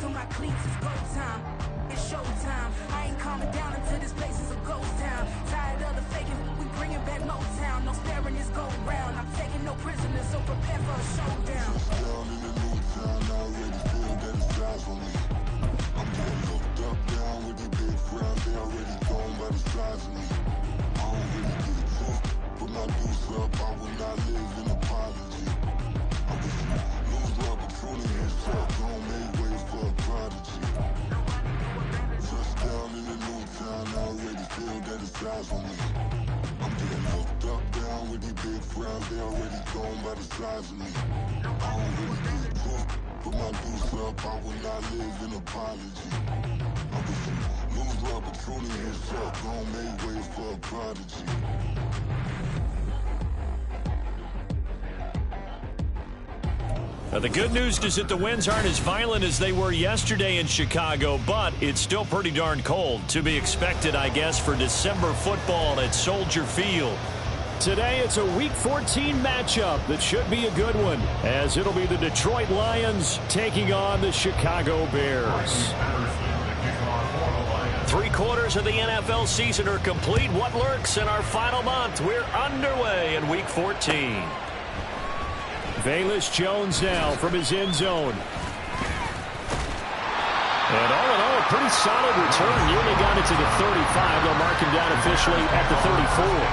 to my cleats, it's go time. It's showtime. I ain't calming down until this place is a ghost town. Tired of the faking, we bringing back Motown. No sparing this go round. I'm taking no prisoners, so prepare for a showdown. Down in the new town, I already feel that it's eyes on me. I'm getting looked up, down with the big crowd. They already gone by the size of me. I don't really get it took. Put my deuce up, I will not live in apology. I wish you lose the opportunity and suck. Don't make way for a prodigy. Touchdown in the new town, I already feel that it's eyes on me. I'm getting looked up, down with the big crowd. They already gone by the size of me. I don't really get it took. Put my deuce up, I will not live in apology. I wish you lose the opportunity and suck. Don't make way for a prodigy. The good news is that the winds aren't as violent as they were yesterday in Chicago, but it's still pretty darn cold. To be expected, I guess, for December football at Soldier Field. Today, it's a Week 14 matchup that should be a good one, as it'll be the Detroit Lions taking on the Chicago Bears. 3/4 of the NFL season are complete. What lurks in our final month? We're underway in Week 14. Velus Jones now from his end zone. And all in all, a pretty solid return. Nearly got it to the 35. They'll mark him down officially at the 34.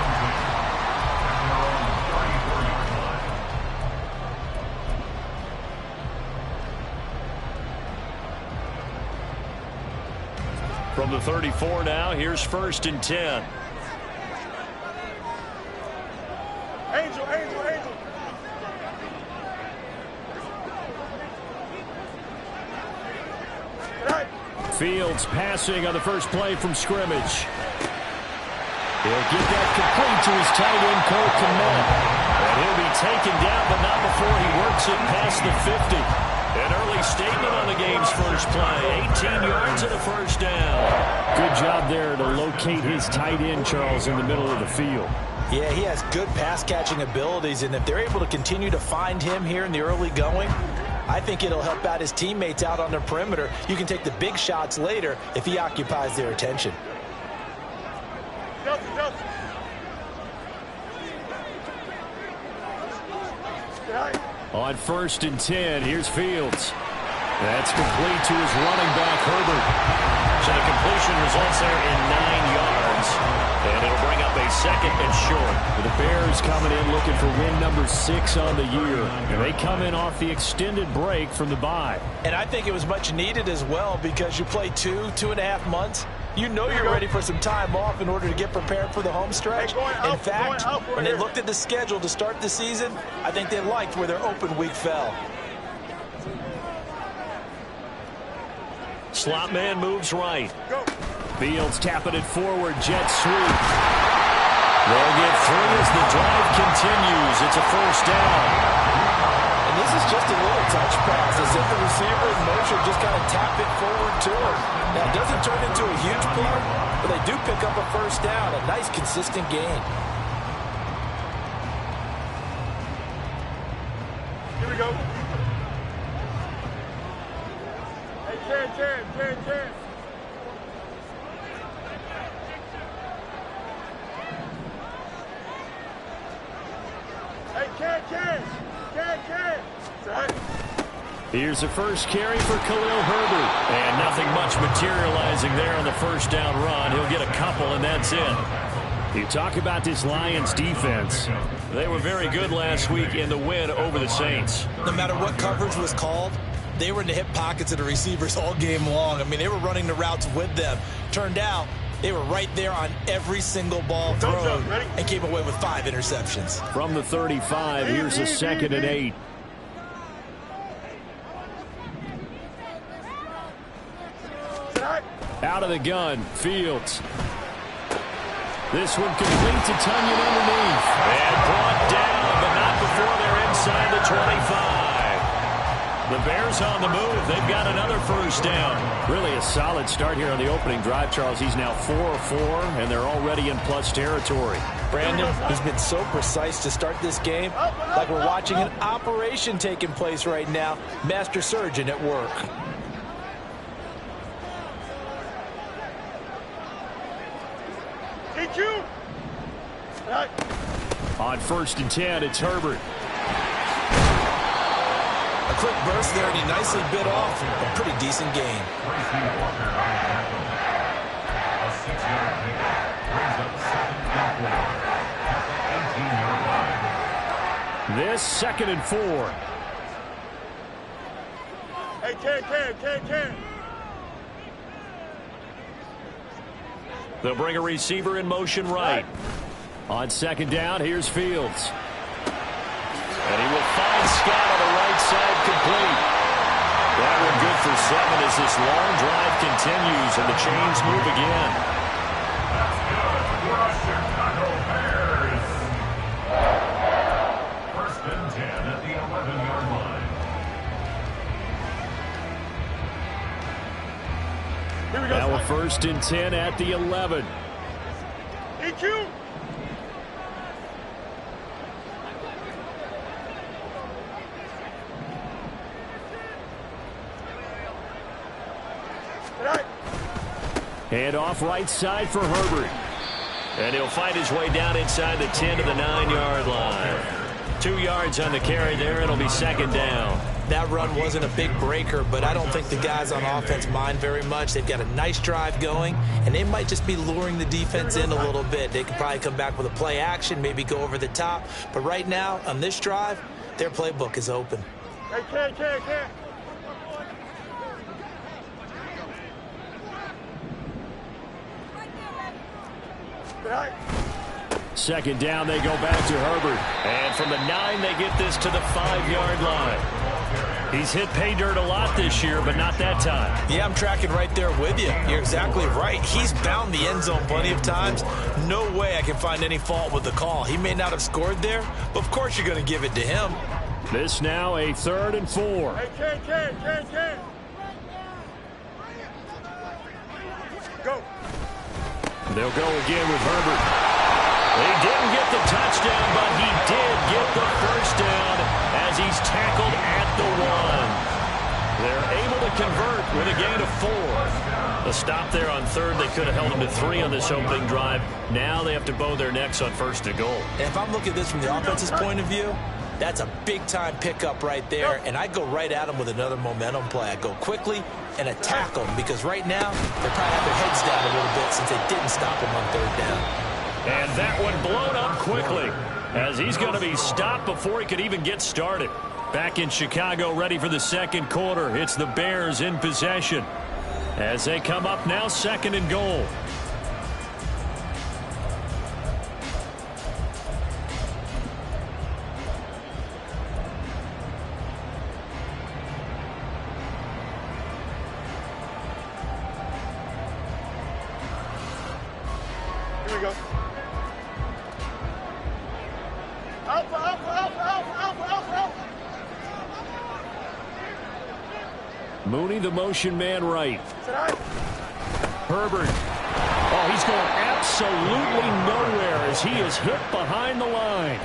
From the 34 now, here's 1st and 10. Angel. Fields passing on the first play from scrimmage. He'll get that complete to his tight end, Cole Kmet. And he'll be taken down, but not before he works it past the 50. An early statement on the game's first play. 18 yards and a first down. Good job there to locate his tight end, Charles, in the middle of the field. Yeah, he has good pass-catching abilities, and if they're able to continue to find him here in the early going, I think it'll help out his teammates out on the perimeter. You can take the big shots later if he occupies their attention. On 1st and 10, here's Fields. That's complete to his running back, Herbert. So the completion results there in 9 yards. And it'll bring up a 2nd and short. The Bears coming in looking for win number 6 on the year. And they come in off the extended break from the bye. And I think it was much needed as well, because you play 2.5 months. You know you're ready for some time off in order to get prepared for the home stretch. In fact, when they looked at the schedule to start the season, I think they liked where their open week fell. Slot man moves right. Fields tapping it forward, jet sweep. They'll get 3 as the drive continues. It's a first down. And this is just a little touch pass, as if the receiver in motion just kind of tap it forward to him. Now, it doesn't turn into a huge play, but they do pick up a first down. A nice, consistent gain. Here we go. Hey, Ken. Here's the first carry for Khalil Herbert. And nothing much materializing there on the first down run. He'll get a couple, and that's it. You talk about this Lions defense. They were very good last week in the win over the Saints. No matter what coverage was called, they were in the hip pockets of the receivers all game long. I mean, they were running the routes with them. Turned out, they were right there on every single ball thrown and came away with 5 interceptions. From the 35, here's a 2nd and 8. Out of the gun, Fields. This one complete to Tunyon underneath. And brought down, but not before they're inside the 25. The Bears on the move. They've got another first down. Really a solid start here on the opening drive, Charles. He's now 4 of 4, and they're already in plus territory. Brandon, he's been so precise to start this game, like we're watching an operation taking place right now. Master surgeon at work. On 1st and 10, it's Herbert. A quick burst there, and he nicely bit off a pretty decent gain. This 2nd and 4. Hey, Ken. They'll bring a receiver in motion right. On 2nd down, here's Fields. And he will find Scott on the right side, complete. That one good for 7 as this long drive continues and the chains move again. That's good for us, Chicago Bears. 1st and 10 at the 11-yard line. Here we go. Now a 1st and 10 at the 11. EQ. Hand off right side for Herbert. And he'll find his way down inside the 10 to the 9-yard line. 2 yards on the carry there. It'll be 2nd down. That run wasn't a big breaker, but I don't think the guys on offense mind very much. They've got a nice drive going, and they might just be luring the defense in a little bit. They could probably come back with a play action, maybe go over the top. But right now, on this drive, their playbook is open. Hey, Ken. 2nd down, they go back to Herbert. And from the 9, they get this to the 5-yard line. He's hit pay dirt a lot this year, but not that time. Yeah, I'm tracking right there with you. You're exactly right. He's bound the end zone plenty of times. No way I can find any fault with the call. He may not have scored there, but of course you're going to give it to him. This now a 3rd and 4. Hey, Ken. Go. They'll go again with Herbert. He didn't get the touchdown, but he did get the 1st down as he's tackled at the 1. They're able to convert with a gain of 4. The stop there on 3rd, they could have held him to 3 on this opening drive. Now they have to bow their necks on 1st and goal. And if I'm looking at this from the offense's point of view, that's a big-time pickup right there, and I go right at him with another momentum play. I go quickly and attack them because right now they probably have their heads down a little bit since they didn't stop him on 3rd down. And that one blown up quickly as he's going to be stopped before he could even get started. Back in Chicago, ready for the 2nd quarter. It's the Bears in possession as they come up now 2nd and goal. Here we go. Mooney, the motion man right. Herbert. Oh, he's going absolutely nowhere as he is hit behind the line.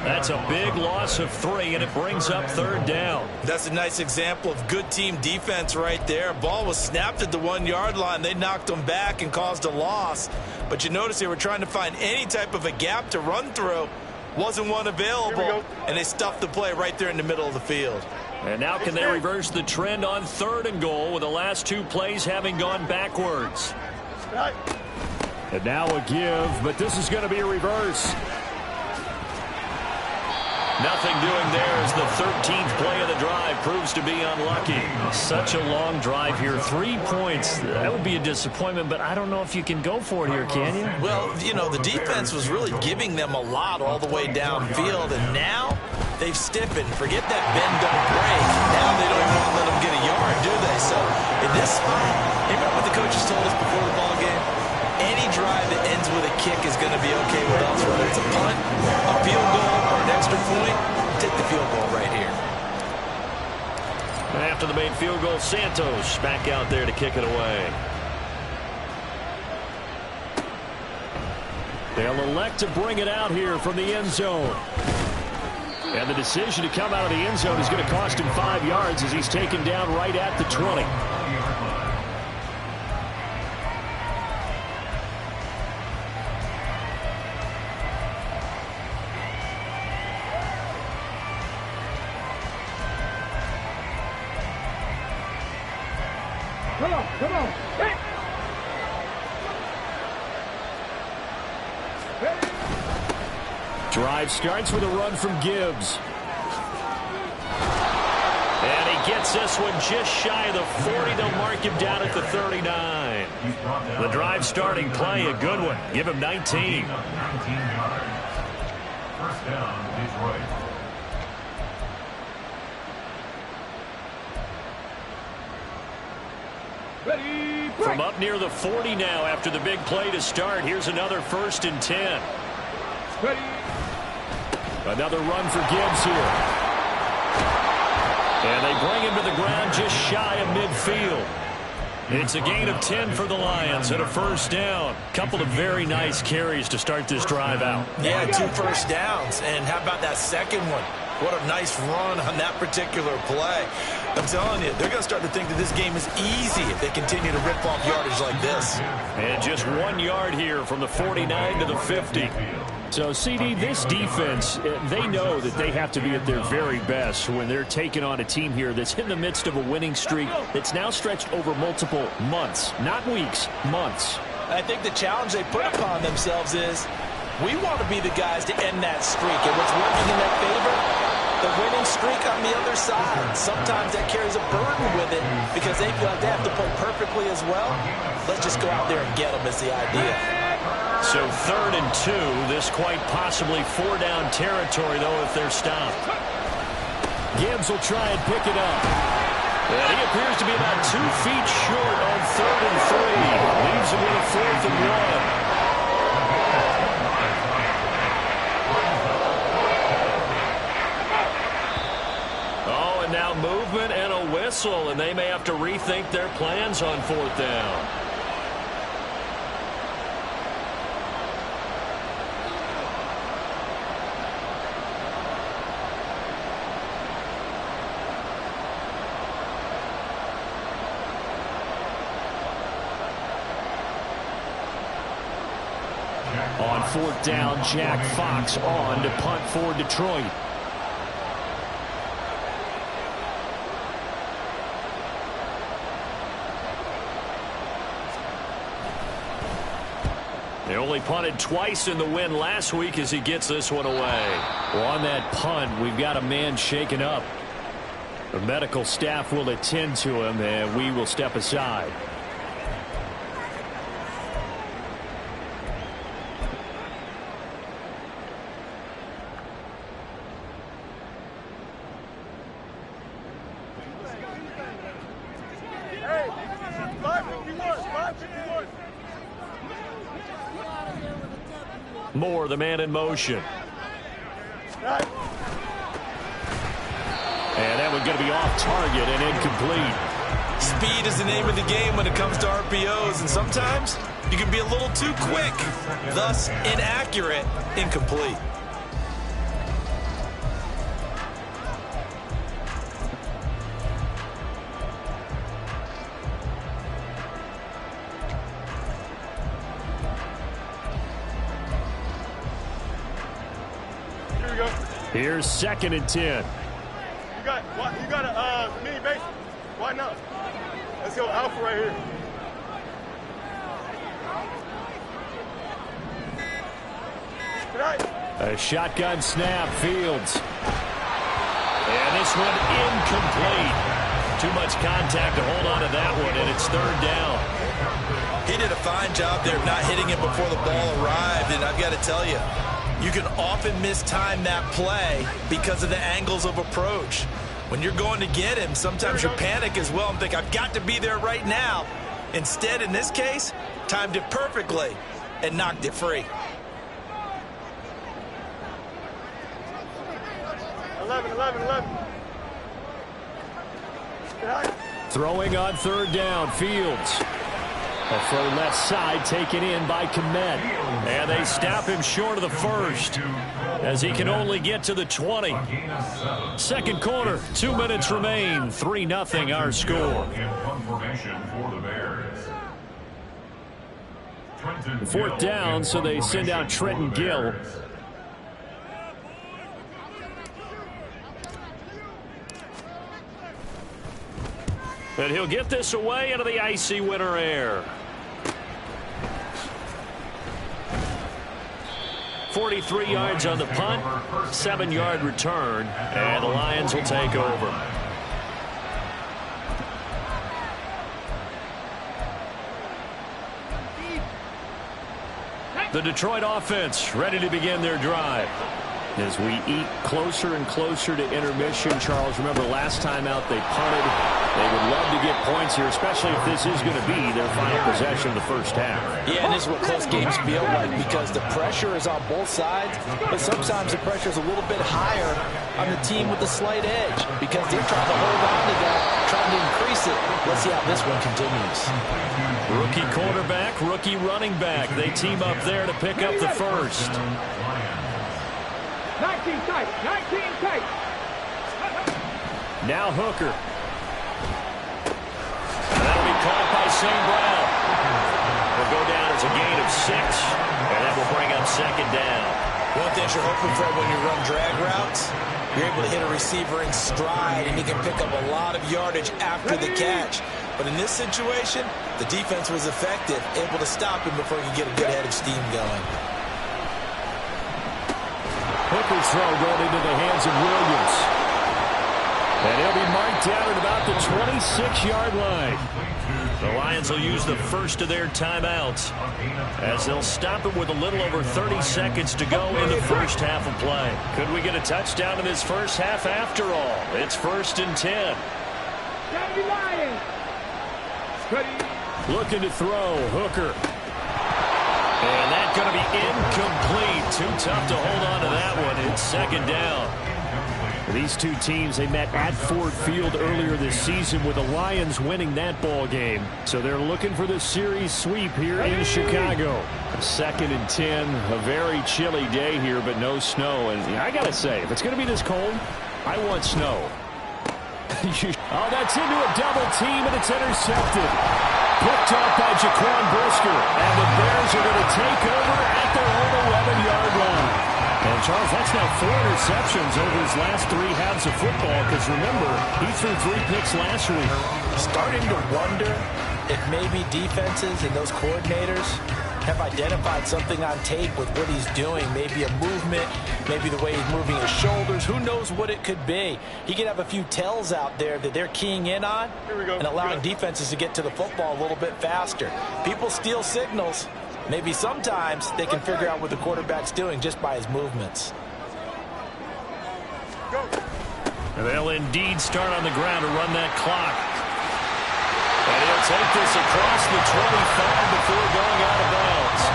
That's a big loss of 3, and it brings up 3rd down. That's a nice example of good team defense right there. Ball was snapped at the 1-yard line. They knocked them back and caused a loss. But you notice they were trying to find any type of a gap to run through. Wasn't one available, and they stuffed the play right there in the middle of the field. And now can they reverse the trend on 3rd and goal with the last 2 plays having gone backwards? And now a give, but this is going to be a reverse. Nothing doing there as the 13th play of the drive proves to be unlucky. Such a long drive here. 3 points. That would be a disappointment, but I don't know if you can go for it here, can you? Well, you know, the defense was really giving them a lot all the way downfield, and now they've stiffened. Forget that bend, don't break. Now they don't even want to let them get a yard, do they? So in this spot, you remember what the coaches told us before the ball game? Any drive that ends with a kick is going to be okay with us, whether it's a punt, a field goal, or an extra point. Take the field goal right here. And after the main field goal, Santos back out there to kick it away. They'll elect to bring it out here from the end zone. And the decision to come out of the end zone is going to cost him 5 yards as he's taken down right at the 20. Come on, come on. Hey. Drive starts with a run from Gibbs. And he gets this one just shy of the 40. They'll mark him down at the 39. The drive starting play, a good one. Give him 19. 19 yards. First down, Detroit. From up near the 40 now after the big play to start. Here's another 1st and 10. Another run for Gibbs here. And they bring him to the ground just shy of midfield. It's a gain of 10 for the Lions and a 1st down. Couple of very nice carries to start this drive out. Yeah, 2 first downs. And how about that second one? What a nice run on that particular play. I'm telling you, they're going to start to think that this game is easy if they continue to rip off yardage like this. And just 1 yard here from the 49 to the 50. So, CD, this defense, they know that they have to be at their very best when they're taking on a team here that's in the midst of a winning streak that's now stretched over multiple months, not weeks, months. I think the challenge they put upon themselves is we want to be the guys to end that streak. And what's working in their favor? The winning streak on the other side. Sometimes that carries a burden with it because they feel like they have to play perfectly as well. Let's just go out there and get them is the idea. So 3rd and 2. This quite possibly 4-down territory, though, if they're stopped. Gibbs will try and pick it up. And he appears to be about 2 feet short on 3rd and 3. Leaves him with a 4th and 1. Oh, and now movement and a whistle, and they may have to rethink their plans on 4th down. On 4th down, Jack Fox on to punt for Detroit. They only punted twice in the win last week as he gets this one away. Well, on that punt, we've got a man shaken up. The medical staff will attend to him, and we will step aside. Hey, 551, 551. Moore, the man in motion. And that one going to be off target and incomplete. Speed is the name of the game when it comes to RPOs, and sometimes you can be a little too quick, thus inaccurate, incomplete. Here we go. Here's 2nd and 10. You got a mini base. Why not? Let's go alpha right here. Tonight. A shotgun snap, Fields. And this one incomplete. Too much contact to hold on to that one, and it's 3rd down. He did a fine job there of not hitting it before the ball arrived, and I've got to tell you, you can often mistime that play because of the angles of approach. When you're going to get him, sometimes you panic as well and think, I've got to be there right now. Instead, in this case, timed it perfectly and knocked it free. 11. Throwing on 3rd down, Fields. A throw left side taken in by Komet. And they stop him short of the 1st as he can only get to the 20. 2nd quarter, 2 minutes remain. 3-0 our score. 4th down, so they send out Trenton Gill. And he'll get this away into the icy winter air. 43 yards on the punt, 7-yard return, and the Lions will take over. The Detroit offense ready to begin their drive. As we eat closer and closer to intermission, Charles, remember last time out they punted. They would love to get points here, especially if this is going to be their final possession of the first half. Yeah, and this is what close games feel like because the pressure is on both sides, but sometimes the pressure is a little bit higher on the team with the slight edge because they're trying to hold on to that, trying to increase it. Let's see how this one continues. Rookie quarterback, rookie running back. They team up there to pick up the first. 19 tight, 19 tight. Now Hooker. And that'll be caught by St. Brown. Will go down as a gain of 6, and that will bring up second down. One thing you're hoping for when you run drag routes, you're able to hit a receiver in stride, and he can pick up a lot of yardage after the catch. But in this situation, the defense was effective, able to stop him before he could get a good head of steam going. Hooker's throw going into the hands of Williams. And he'll be marked down at about the 26-yard line. The Lions will use the first of their timeouts as they'll stop it with a little over 30 seconds to go in the first half of play. Could we get a touchdown in this first half after all? It's 1st and 10. Looking to throw, Hooker. And that's going to be incomplete. Too tough to hold on to that one. It's second down. These two teams, they met at Ford Field earlier this season with the Lions winning that ball game. So they're looking for the series sweep here in Chicago. 2nd and 10, a very chilly day here, but no snow. And I got to say, if it's going to be this cold, I want snow. Oh, that's into a double team, and it's intercepted. Picked off by Jaquan Brisker, and the Bears are going to take over at their own 11-yard line. And, Charles, that's now 4 interceptions over his last 3 halves of football, because, remember, he threw 3 picks last week. Starting to wonder if maybe defenses and those coordinators have identified something on tape with what he's doing. Maybe a movement, maybe the way he's moving his shoulders. Who knows what it could be? He could have a few tells out there that they're keying in on and allowing defenses to get to the football a little bit faster. People steal signals. Maybe sometimes they can figure out what the quarterback's doing just by his movements. They'll indeed start on the ground to run that clock. And he'll take this across the 25 before going out of bounds.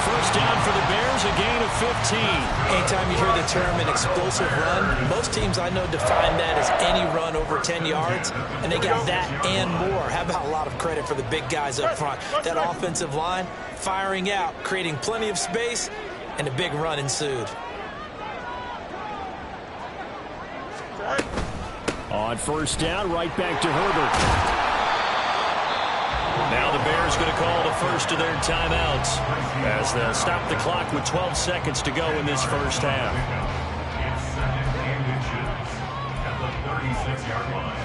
First down for the Bears, a gain of 15. Anytime you hear the term an explosive run, most teams I know define that as any run over 10 yards, and they got that and more. How about a lot of credit for the big guys up front? That offensive line firing out, creating plenty of space, and a big run ensued. On first down, right back to Herbert. Now the Bears going to call the first of their timeouts as they'll stop the clock with 12 seconds to go in this first half. At the 36-yard line.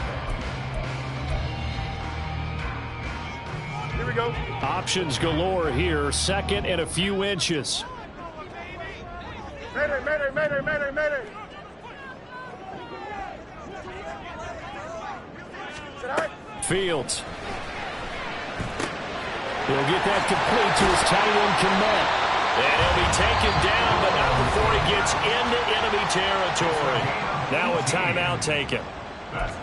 Here we go. Options galore here, 2nd and a few inches. Mayday, mayday, mayday, mayday, mayday. Fields. He'll get that complete to his tight end, Kmet. And he'll be taken down, but not before he gets into enemy territory. Now a timeout taken.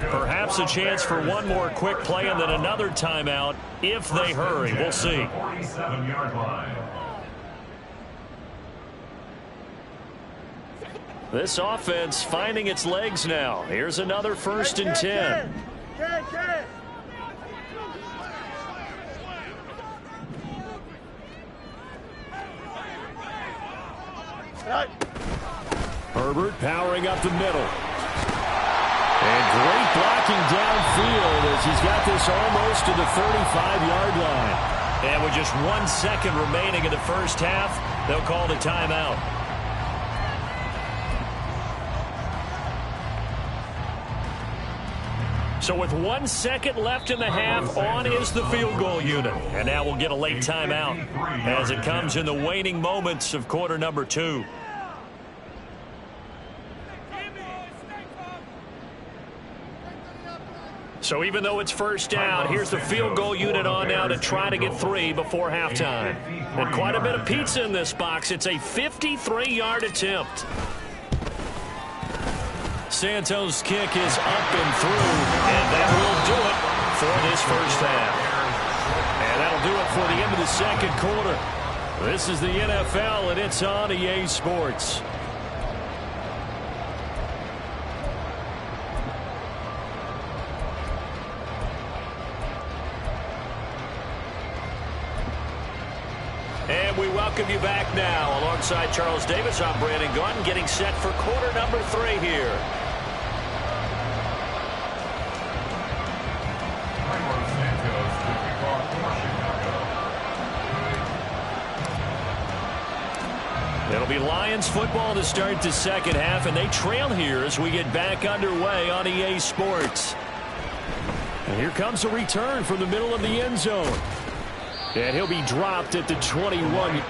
Perhaps a chance for one more quick play and then another timeout if they hurry. We'll see. 47-yard line. This offense finding its legs now. Here's another 1st and 10. Herbert powering up the middle. And great blocking downfield as he's got this almost to the 35-yard line. And with just 1 second remaining in the first half, they'll call the timeout. So with 1 second left in the half, on is the field goal unit. And now we'll get a late timeout as it comes in the waning moments of quarter number 2. So even though it's first down, here's the field goal unit on now to try to get 3 before halftime. And quite a bit of pizza in this box. It's a 53-yard attempt. Santos' kick is up and through, and that will do it for this first half. And that'll do it for the end of the second quarter. This is the NFL, and it's on EA Sports. And we welcome you back now. Alongside Charles Davis, I'm Brandon Gaudin, getting set for quarter number 3 here. It'll be Lions football to start the second half, and they trail here as we get back underway on EA Sports. And here comes a return from the middle of the end zone. And he'll be dropped at the 21.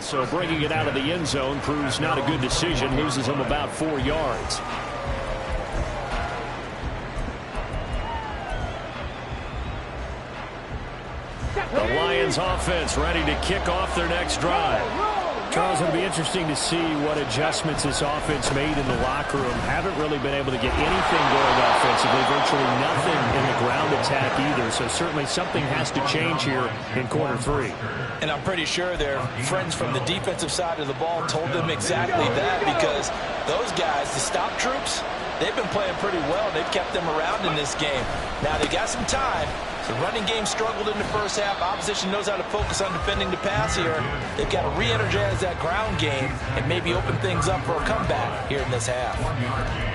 So bringing it out of the end zone proves not a good decision. Loses him about 4 yards. The Lions offense ready to kick off their next drive. Charles, it'll be interesting to see what adjustments this offense made in the locker room. Haven't really been able to get anything going offensively. Virtually nothing in the ground attack either. So certainly something has to change here in quarter 3. And I'm pretty sure their friends from the defensive side of the ball told them exactly that, because those guys, the stop troops, they've been playing pretty well. They've kept them around in this game. Now they got some time. The running game struggled in the first half. Opposition knows how to focus on defending the pass here. They've got to re-energize that ground game and maybe open things up for a comeback here in this half.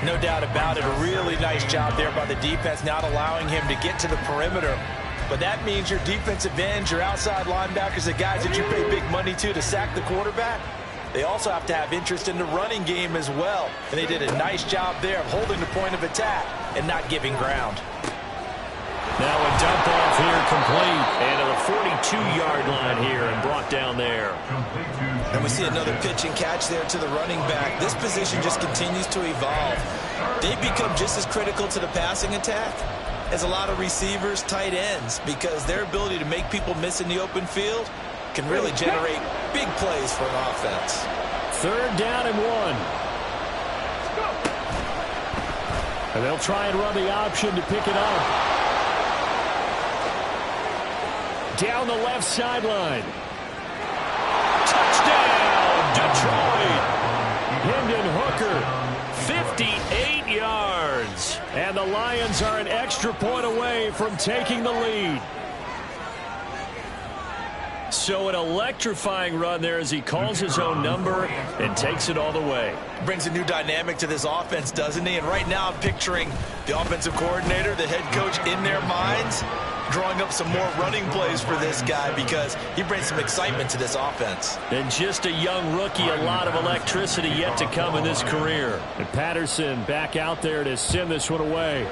No doubt about it. A really nice job there by the defense, not allowing him to get to the perimeter. But that means your defensive ends, your outside linebackers, the guys that you pay big money to sack the quarterback, they also have to have interest in the running game as well. And they did a nice job there of holding the point of attack and not giving ground. Now a dump off here complete. And to the 42-yard line here and brought down there. And we see another pitch and catch there to the running back. This position just continues to evolve. They become just as critical to the passing attack as a lot of receivers, tight ends, because their ability to make people miss in the open field can really generate big plays for an offense. 3rd down and 1. And they'll try and run the option to pick it up. Down the left sideline. Touchdown, Detroit. Hendon Hooker, 58 yards. And the Lions are an extra point away from taking the lead. So an electrifying run there as he calls his own number and takes it all the way. Brings a new dynamic to this offense, doesn't he? And right now I'm picturing the offensive coordinator, the head coach in their minds, drawing up some more running plays for this guy because he brings some excitement to this offense. And just a young rookie, a lot of electricity yet to come in this career. And Patterson back out there to send this one away.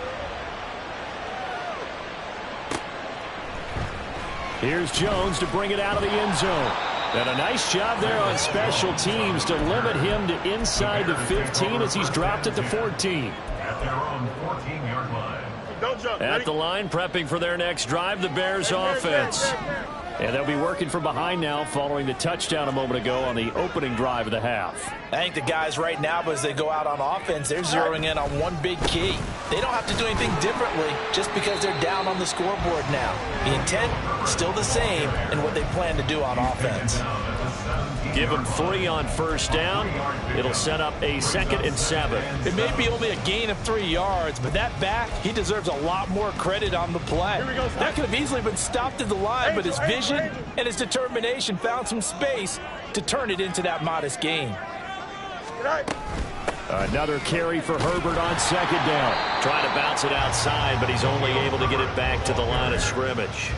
Here's Jones to bring it out of the end zone. And a nice job there on special teams to limit him to inside the 15 as he's dropped at the 14. At their own 14-yard line. Don't jump. At the line, prepping for their next drive, the Bears offense. And they'll be working from behind now following the touchdown a moment ago on the opening drive of the half. I think the guys right now, as they go out on offense, they're zeroing in on one big key. They don't have to do anything differently just because they're down on the scoreboard now. The intent still the same in what they plan to do on offense. Give them 3 on first down. It'll set up a 2nd and 7. It may be only a gain of 3 yards, but that back, he deserves a lot more credit on the play. That could have easily been stopped at the line, but his vision and his determination found some space to turn it into that modest gain. Another carry for Herbert on 2nd down. Trying to bounce it outside, but he's only able to get it back to the line of scrimmage.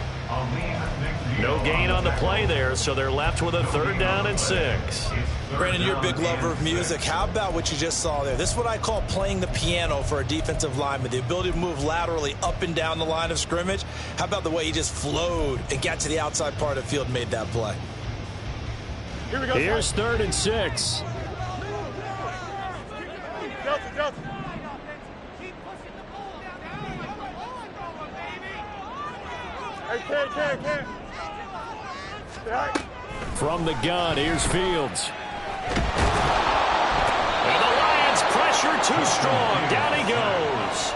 No gain on the play there, so they're left with a 3rd down and 6. Brandon, you're a big lover of music. How about what you just saw there? This is what I call playing the piano for a defensive lineman. The ability to move laterally up and down the line of scrimmage. How about the way he just flowed and got to the outside part of the field and made that play? Here's 3rd and 6. From the gun, here's Fields. And the Lions pressure too strong. Down he goes.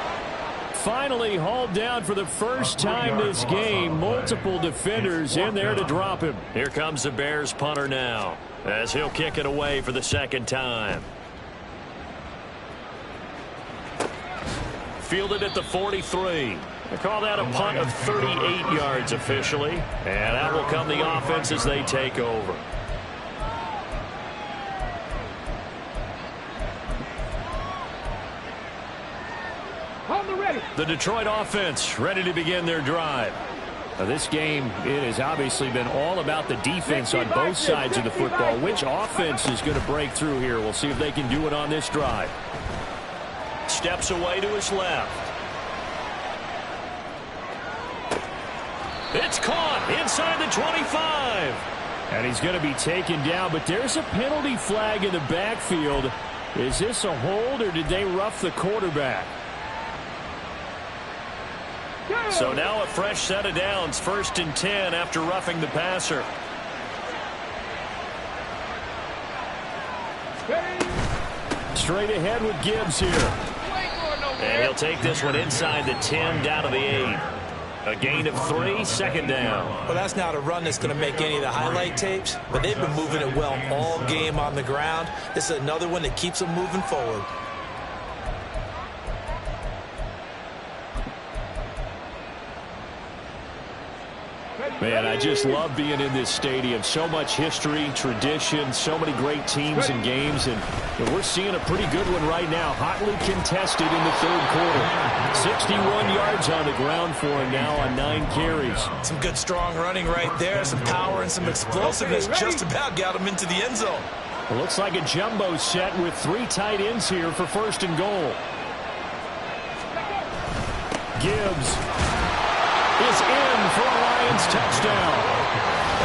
Finally hauled down for the first time this game. Multiple defenders in there to drop him. Here comes the Bears punter now as he'll kick it away for the 2nd time. Fielded at the 43. They call that a punt of 38 yards officially. And out will come the offense as they take over. The Detroit offense ready to begin their drive. Now this game, it has obviously been all about the defense on both sides of the football. Which offense is going to break through here? We'll see if they can do it on this drive. Steps away to his left. It's caught inside the 25. And he's going to be taken down, but there's a penalty flag in the backfield. Is this a hold, or did they rough the quarterback? So now a fresh set of downs, 1st and 10 after roughing the passer. Straight ahead with Gibbs here. And he'll take this one inside the 10 down to the 8. A gain of 3, 2nd down. Well, that's not a run that's going to make any of the highlight tapes, but they've been moving it well all game on the ground. This is another one that keeps them moving forward. Man, I just love being in this stadium. So much history, tradition, so many great teams and games, and we're seeing a pretty good one right now. Hotly contested in the 3rd quarter. 61 yards on the ground for him now on 9 carries. Some good, strong running right there. Some power and some explosiveness. Just about got him into the end zone. It looks like a jumbo set with 3 tight ends here for 1st and goal. Gibbs is in for a Lions touchdown.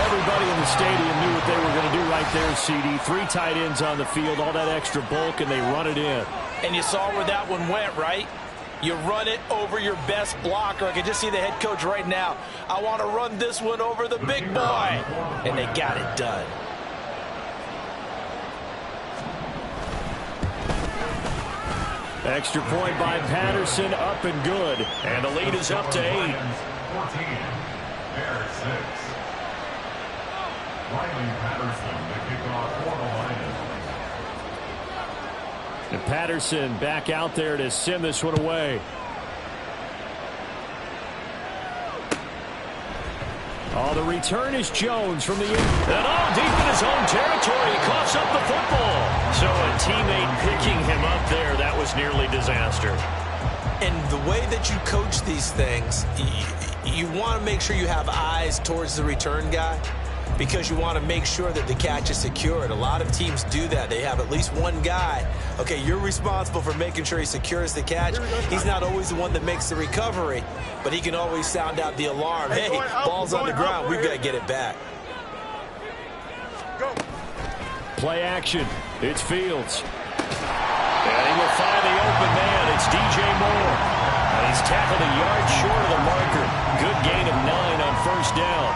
Everybody in the stadium knew what they were going to do right there, CD. 3 tight ends on the field, all that extra bulk, and they run it in. And you saw where that one went, right? You run it over your best blocker. I can just see the head coach right now. I want to run this one over the big boy. And they got it done. Extra point by Patterson, up and good. And the lead is up to 8. 14, Bears 6. Riley Patterson, the kickoff for the Lions. And Patterson back out there to send this one away. Oh, the return is Jones from the end. And all deep in his own territory. He coughs up the football. So a teammate picking him up there, that was nearly disaster. And the way that you coach these things, you want to make sure you have eyes towards the return guy because you want to make sure that the catch is secured. A lot of teams do that. They have at least one guy. Okay, you're responsible for making sure he secures the catch. He's not always the one that makes the recovery, but he can always sound out the alarm. Hey, ball's on the ground. We've got to get it back. Go. Play action. It's Fields. And he will find the open man. It's DJ Moore. And he's tackled a yard short of the marker. Good gain of 9 on 1st down.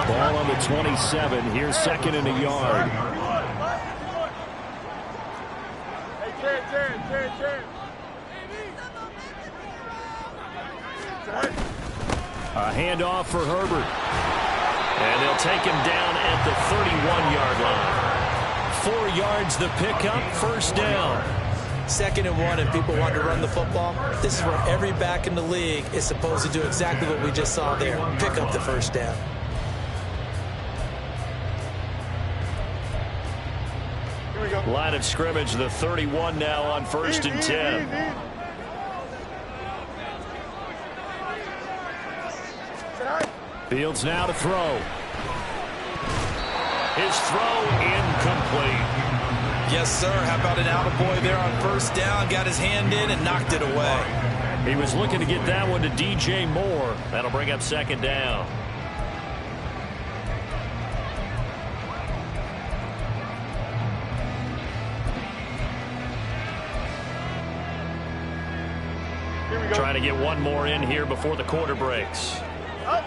Ball on the 27. Here's 2nd and a yard. Hey, Ted. A handoff for Herbert. And they'll take him down at the 31-yard line. 4 yards the pickup, 1st down. 2nd and 1, and people want to run the football. This is where every back in the league is supposed to do exactly what we just saw there. Pick up the 1st down. Here we go. Line of scrimmage, the 31 now on 1st and 10. Fields now to throw. His throw incomplete. Yes, sir. How about an attaboy there on 1st down? Got his hand in and knocked it away. He was looking to get that one to DJ Moore. That'll bring up 2nd down. Here we go. Trying to get one more in here before the quarter breaks. Up.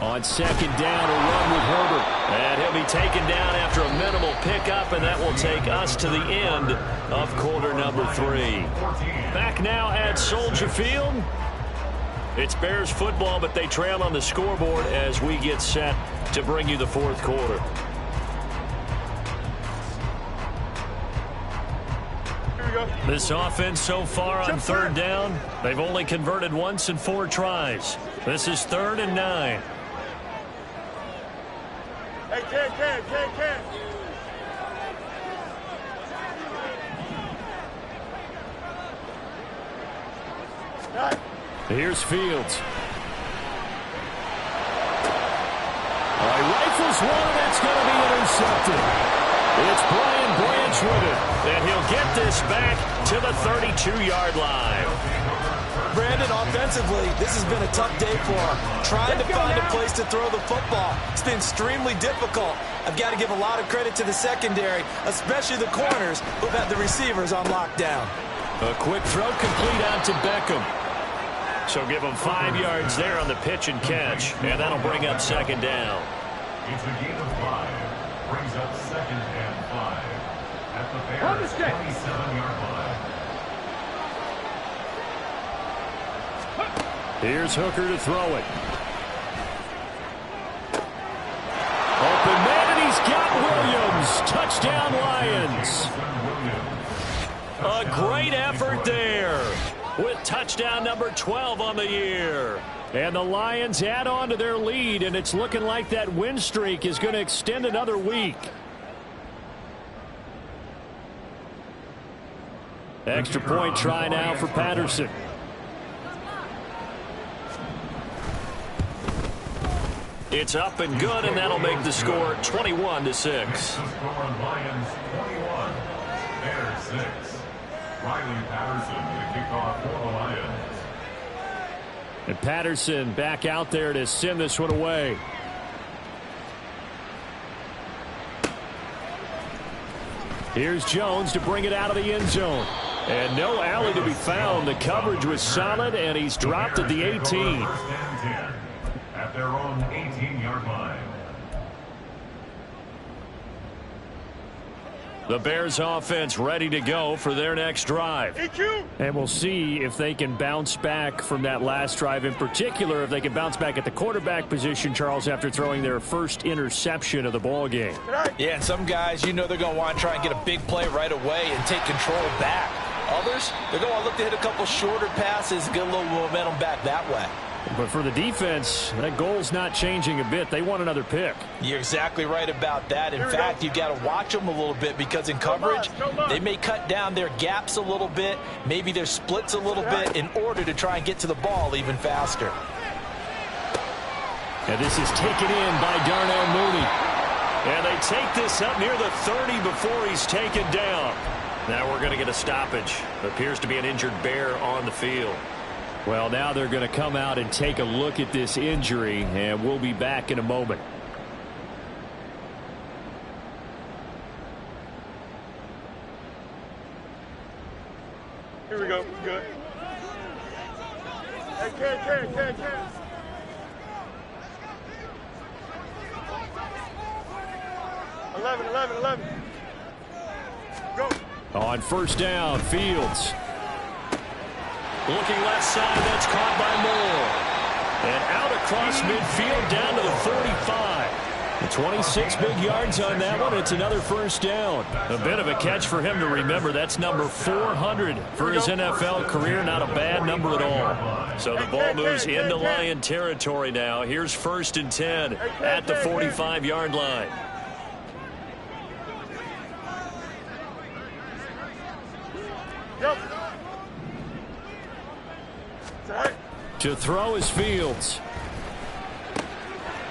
On 2nd down, a run with Herbert. And he'll be taken down after a minimal pickup, and that will take us to the end of quarter number 3. Back now at Soldier Field. It's Bears football, but they trail on the scoreboard as we get set to bring you the 4th quarter. This offense so far on 3rd down, they've only converted once in 4 tries. This is 3rd and 9. Hey, Ken. Here's Fields. He rifles one, that's going to be intercepted. It's Brian Branch with it. And he'll get this back to the 32-yard line. it offensively, this has been a tough day for him. Trying to find a place to throw the football. It's been extremely difficult. I've got to give a lot of credit to the secondary, especially the corners who've had the receivers on lockdown. A quick throw complete out to Beckham. So give him 5 yards there on the pitch and catch, and that'll bring up second down. It's a gain of 5. Brings up 2nd and 5. At the Bears' 27-yard line. Here's Hooker to throw it. Open man, and he's got Williams. Touchdown, Lions. A great effort there with touchdown number 12 on the year. And the Lions add on to their lead, and it's looking like that win streak is going to extend another week. Extra point try now for Patterson. It's up and good, and that'll make the score 21-6. Lions 21, Bears 6. Riley Patterson with a kickoff for the Lions. And Patterson back out there to send this one away. Here's Jones to bring it out of the end zone. And no alley to be found. The coverage was solid, and he's dropped at the 18. First and 10 at their own 18-yard line. The Bears offense ready to go for their next drive. And we'll see if they can bounce back from that last drive. In particular, if they can bounce back at the quarterback position, Charles, after throwing their first interception of the ball game. Yeah, and some guys, you know they're going to want to try and get a big play right away and take control back. Others, they're going to look to hit a couple shorter passes, get a little momentum back that way. But for the defense, that goal's not changing a bit. They want another pick. You're exactly right about that. In fact, you've got to watch them a little bit because in coverage, they may cut down their gaps a little bit, maybe their splits a little bit in order to try and get to the ball even faster. And this is taken in by Darnell Mooney. And they take this up near the 30 before he's taken down. Now we're going to get a stoppage. Appears to be an injured Bear on the field. Well, now they're going to come out and take a look at this injury, and we'll be back in a moment. Here we go. Good. Hey, Ken. 11. Go. On first down, Fields. Looking left side, that's caught by Moore. And out across midfield down to the 35. 26 big yards on that one. It's another first down. A bit of a catch for him to remember. That's number 400 for his NFL career. Not a bad number at all. So the ball moves into Lion territory now. Here's 1st and 10 at the 45-yard line. Yep. To throw is Fields.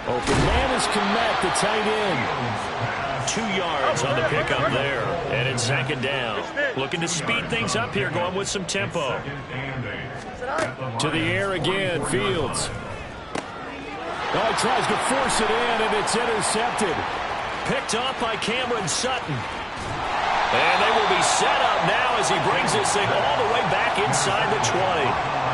Open man is Kmet, the tight end. 2 yards on the pickup there. And it's 2nd down. Looking to speed things up here, going with some tempo. To the air again, Fields. Oh, he tries to force it in, and it's intercepted. Picked off by Cameron Sutton. And they will be set up now as he brings this thing all the way back inside the 20.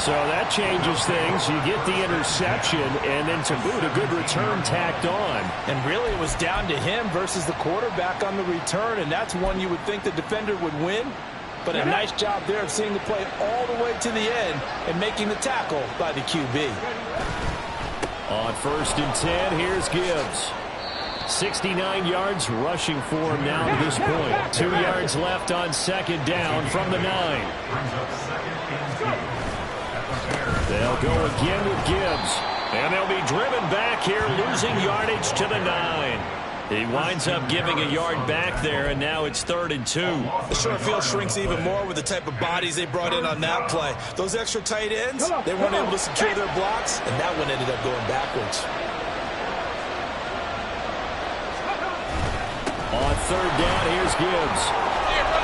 So that changes things. You get the interception, and then to boot, a good return tacked on. And really, it was down to him versus the quarterback on the return, and that's one you would think the defender would win. But a nice job there of seeing the play all the way to the end and making the tackle by the QB. On 1st and 10, here's Gibbs. 69 yards rushing for him now to this point. 2 yards left on 2nd down from the 9. They'll go again with Gibbs. And they'll be driven back here, losing yardage to the 9. He winds up giving a yard back there, and now it's 3rd and 2. The short field shrinks even more with the type of bodies they brought in on that play. Those extra tight ends, they weren't able to secure their blocks, and that one ended up going backwards. On 3rd down, here's Gibbs.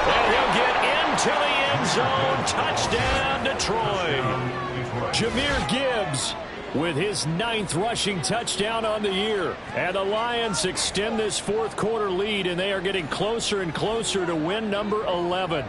And he'll get into the end zone. Touchdown, Detroit. Jahmyr Gibbs with his 9th rushing touchdown on the year. And the Lions extend this fourth quarter lead, and they are getting closer and closer to win number 11.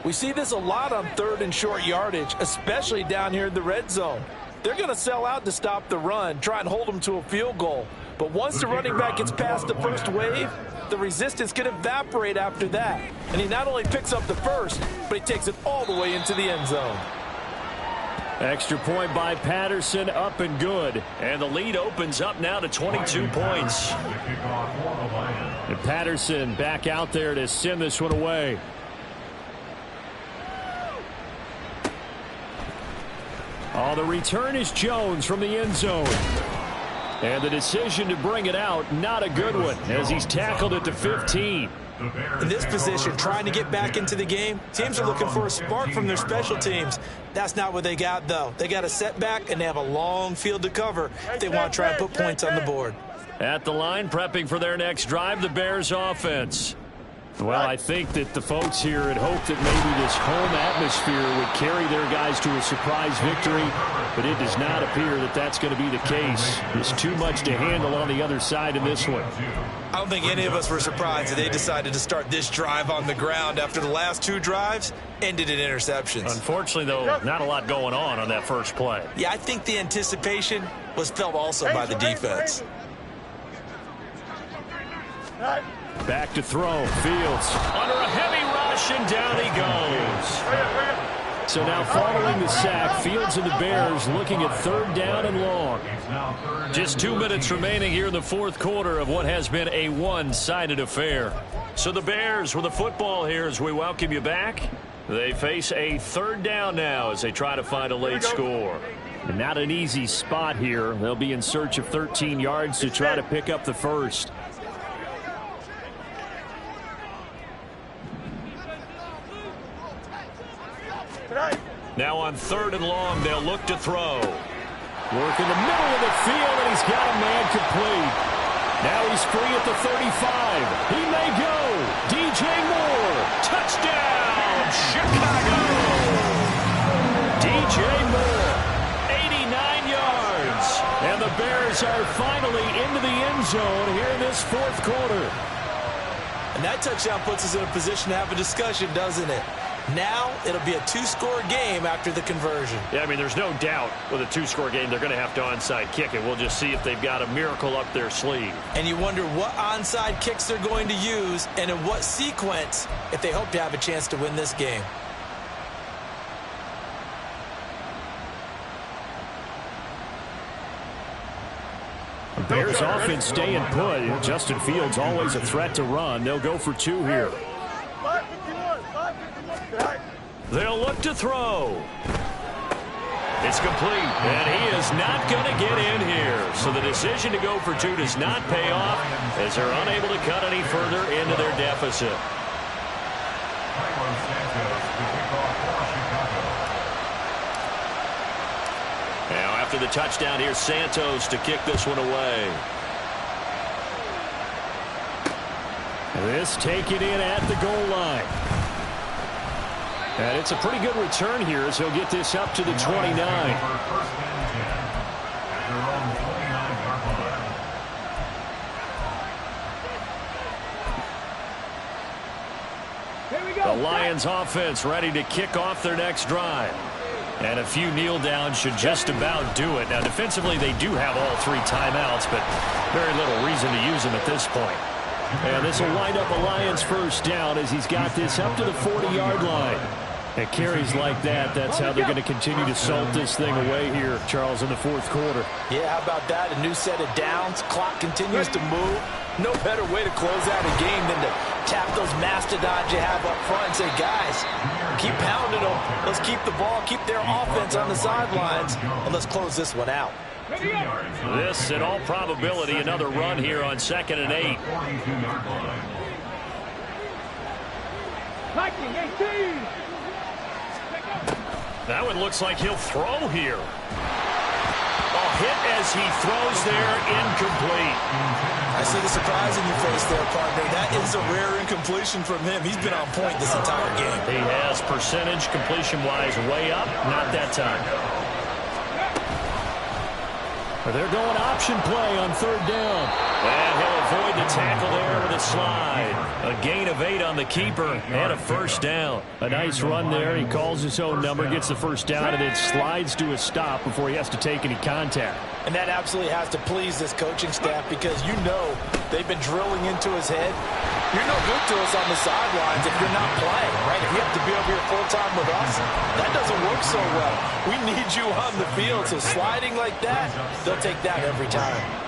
We see this a lot on 3rd and short yardage, especially down here in the red zone. They're going to sell out to stop the run, try and hold them to a field goal. But once the running back gets past the first wave, the resistance can evaporate after that. And he not only picks up the first, but he takes it all the way into the end zone. Extra point by Patterson, up and good. And the lead opens up now to 22 points. And Patterson back out there to send this one away. Oh, the return is Jones from the end zone. And the decision to bring it out, not a good one, as he's tackled at the 15. In this position, trying to get back into the game, teams are looking for a spark from their special teams. That's not what they got, though. They got a setback, and they have a long field to cover if they want to try and put points on the board. At the line, prepping for their next drive, the Bears offense. Well, I think that the folks here had hoped that maybe this home atmosphere would carry their guys to a surprise victory, but it does not appear that that's going to be the case. There's too much to handle on the other side in this one. I don't think any of us were surprised that they decided to start this drive on the ground after the last 2 drives ended in interceptions. Unfortunately, though, not a lot going on that first play. Yeah, I think the anticipation was felt also by the defense. Back to throw. Fields under a heavy rush, and down he goes. So now following the sack, Fields and the Bears looking at 3rd down and long. Just 2 minutes remaining here in the fourth quarter of what has been a one-sided affair. So the Bears with the football here as we welcome you back. They face a 3rd down now as they try to find a late score. And not an easy spot here. They'll be in search of 13 yards to try to pick up the first. Now on 3rd and long, they'll look to throw. Work in the middle of the field, and he's got a man complete. Now he's free at the 35. He may go. DJ Moore. Touchdown, Chicago. DJ Moore, 89 yards. And the Bears are finally into the end zone here in this fourth quarter. And that touchdown puts us in a position to have a discussion, doesn't it? Now it'll be a 2-score game after the conversion. Yeah, I mean, there's no doubt with a 2-score game they're going to have to onside kick it. We'll just see if they've got a miracle up their sleeve. And you wonder what onside kicks they're going to use and in what sequence if they hope to have a chance to win this game. The Bears offense staying put. Justin Fields always a threat to run. They'll go for 2 here. They'll look to throw. It's complete, and he is not going to get in here. So the decision to go for 2 does not pay off as they're unable to cut any further into their deficit. Now after the touchdown, here's Santos to kick this one away. This taken in at the goal line. And it's a pretty good return here as he'll get this up to the 29. The Lions offense ready to kick off their next drive. And a few kneel downs should just about do it. Now defensively they do have all 3 timeouts, but very little reason to use them at this point. And this will wind up a Lions first down as he's got this up to the 40-yard line. And carries like that, that's how they're going to continue to salt this thing away here, Charles, in the fourth quarter. Yeah, how about that? A new set of downs. Clock continues to move. No better way to close out a game than to tap those mastodons you have up front and say, guys, keep pounding them. Let's keep the ball, keep their offense on the sidelines, and let's close this one out. This, in all probability, another run here on 2nd and 8. That one looks like he'll throw here. A hit as he throws there, incomplete. I see the surprise in your face there, partner. That is a rare incompletion from him. He's been on point this entire game. He has percentage completion-wise way up, not that time. They're going option play on third down. And he'll avoid the tackle there with a slide. A gain of 8 on the keeper and a first down. A nice run there. He calls his own number, gets the first down, and then slides to a stop before he has to take any contact. And that absolutely has to please this coaching staff because you know they've been drilling into his head. You're no good to us on the sidelines if you're not playing, right? If you have to be over here full-time with us, that doesn't work so well. We need you on the field, so sliding like that, they'll take that every time.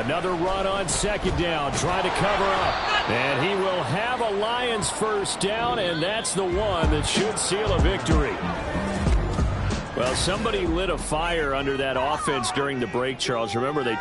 Another run on second down, trying to cover up. And he will have a Lions first down, and that's the one that should seal a victory. Well, somebody lit a fire under that offense during the break, Charles. Remember, they